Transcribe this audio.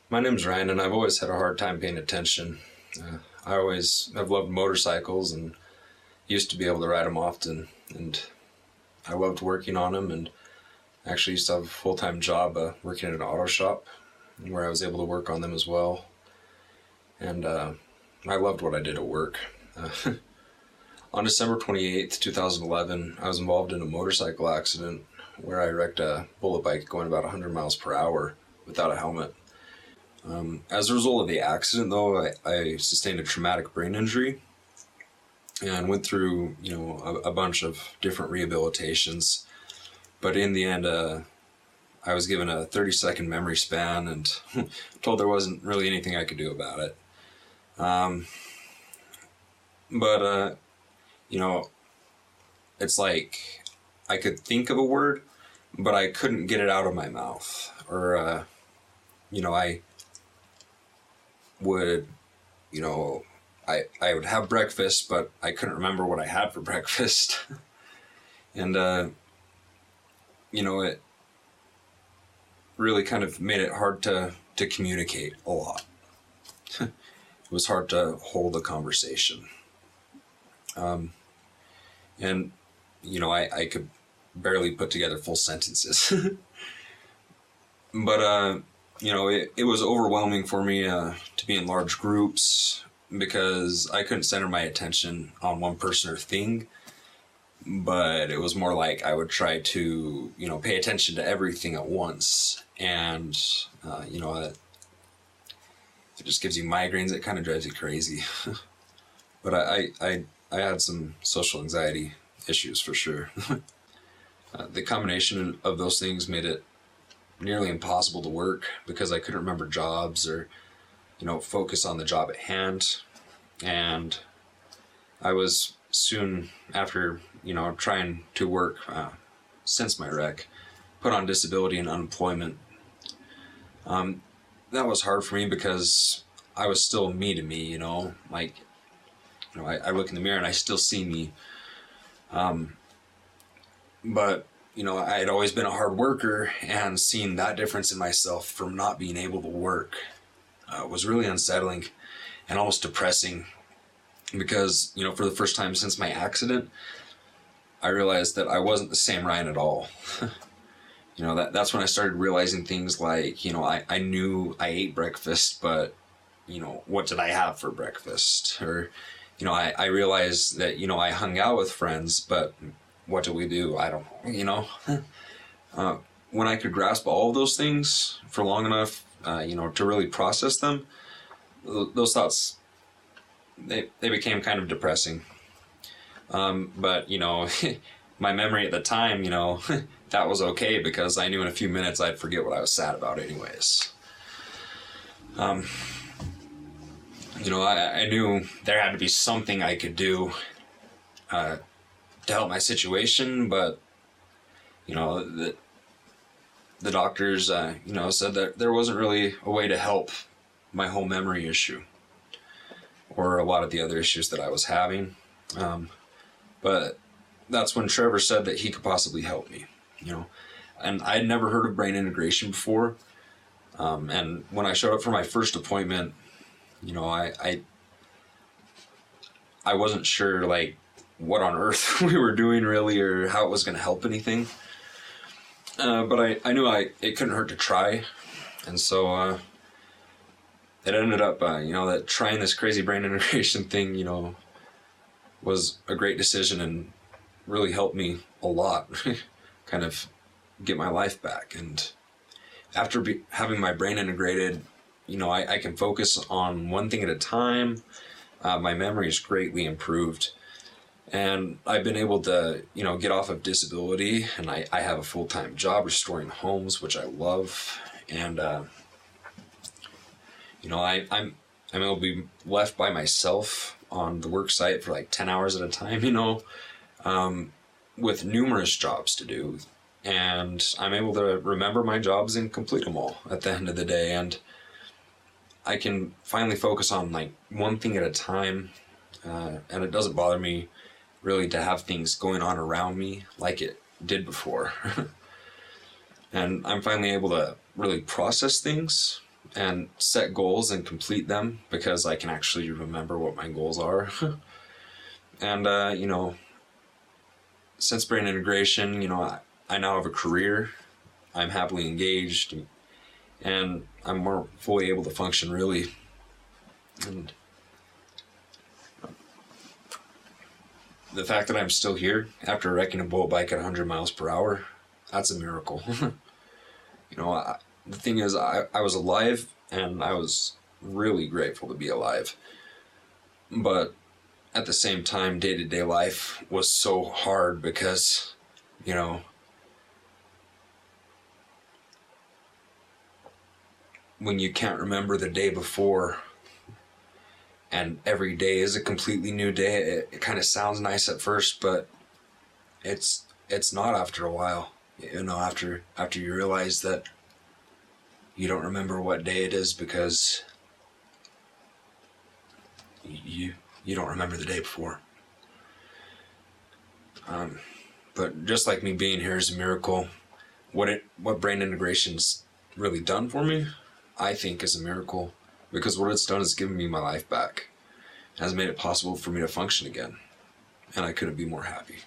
My name's Ryan, and I've always had a hard time paying attention. I always have loved motorcycles and used to be able to ride them often, and I loved working on them, and actually used to have a full-time job working at an auto shop where I was able to work on them as well. And I loved what I did at work. On December 28th, 2011, I was involved in a motorcycle accident where I wrecked a bullet bike going about 100 miles per hour without a helmet. As a result of the accident, though, I sustained a traumatic brain injury and went through, a bunch of different rehabilitations. But in the end, I was given a 30-second memory span and told there wasn't really anything I could do about it. But it's like I could think of a word, but I couldn't get it out of my mouth. Or, I would, I would have breakfast, but I couldn't remember what I had for breakfast. And, it really kind of made it hard to communicate a lot. It was hard to hold a conversation. I could barely put together full sentences. But, it was overwhelming for me to be in large groups because I couldn't center my attention on one person or thing. But it was more like I would try to, pay attention to everything at once. And, it just gives you migraines. It kind of drives you crazy. But I had some social anxiety issues for sure. The combination of those things made it nearly impossible to work because I couldn't remember jobs or, focus on the job at hand. And I was soon after, trying to work since my wreck, put on disability and unemployment. That was hard for me because I was still me to me, I look in the mirror and I still see me. But I had always been a hard worker, and seeing that difference in myself from not being able to work was really unsettling and almost depressing because, for the first time since my accident, I realized that I wasn't the same Ryan at all. That's when I started realizing things like, I knew I ate breakfast, but, what did I have for breakfast? Or, I realized that, I hung out with friends, but what do we do? I don't know, when I could grasp all of those things for long enough, to really process them, those thoughts, they became kind of depressing. But, my memory at the time, that was okay because I knew in a few minutes I'd forget what I was sad about anyways. I knew there had to be something I could do to help my situation, but the doctors said that there wasn't really a way to help my whole memory issue or a lot of the other issues that I was having. But that's when Trevor said that he could possibly help me, and I'd never heard of brain integration before. And when I showed up for my first appointment, I wasn't sure what on earth we were doing really or how it was going to help anything. But I knew it couldn't hurt to try. And so it ended up, that trying this crazy brain integration thing, was a great decision and really helped me a lot kind of get my life back. And after having my brain integrated, I can focus on one thing at a time. My memory is greatly improved. And I've been able to, get off of disability, and I have a full-time job restoring homes, which I love. And, I'm able to be left by myself on the work site for 10 hours at a time, with numerous jobs to do. And I'm able to remember my jobs and complete them all at the end of the day. And I can finally focus on one thing at a time. And it doesn't bother me really to have things going on around me like it did before. And I'm finally able to really process things and set goals and complete them, because I can actually remember what my goals are. And, since brain integration, I now have a career. I'm happily engaged, and I'm more fully able to function, really. And the fact that I'm still here after wrecking a boat bike at 100 miles per hour, that's a miracle. The thing is, I was alive, and I was really grateful to be alive. But at the same time, day-to-day life was so hard because, when you can't remember the day before and every day is a completely new day, it kind of sounds nice at first, but it's not after a while. After you realize that you don't remember what day it is because you don't remember the day before. But just like me being here is a miracle. What brain integration's really done for me, I think, is a miracle, because what it's done is given me my life back. It has made it possible for me to function again, and I couldn't be more happy.